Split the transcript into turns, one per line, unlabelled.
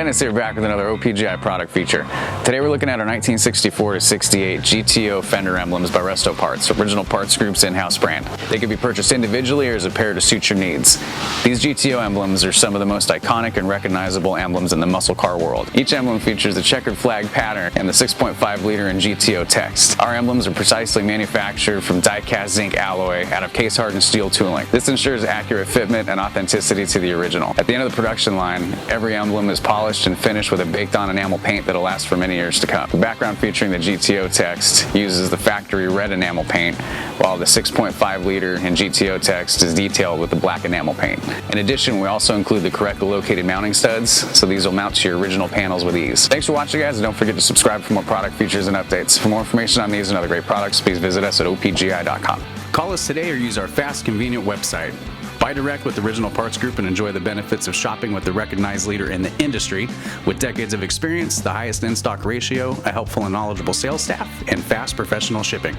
Dennis here, back with another OPGI product feature. Today we're looking at our 1964 to 68 GTO Fender emblems by Resto Parts, original parts group's in-house brand. They can be purchased individually or as a pair to suit your needs. These GTO emblems are some of the most iconic and recognizable emblems in the muscle car world. Each emblem features the checkered flag pattern and the 6.5 liter in GTO text. Our emblems are precisely manufactured from die-cast zinc alloy out of case-hardened steel tooling. This ensures accurate fitment and authenticity to the original. At the end of the production line, every emblem is polished and finished with a baked-on enamel paint that'll last for many years to come. The background featuring the GTO text uses the factory red enamel paint, while the 6.5 liter in GTO text is detailed with the black enamel paint. In addition, we also include the correctly located mounting studs, so these will mount to your original panels with ease. Thanks for watching, guys, and don't forget to subscribe for more product features and updates. For more information on these and other great products, please visit us at opgi.com.
Call us today or use our fast, convenient website. Buy direct with Original Parts Group and enjoy the benefits of shopping with the recognized leader in the industry with decades of experience, the highest in-stock ratio, a helpful and knowledgeable sales staff, and fast professional shipping.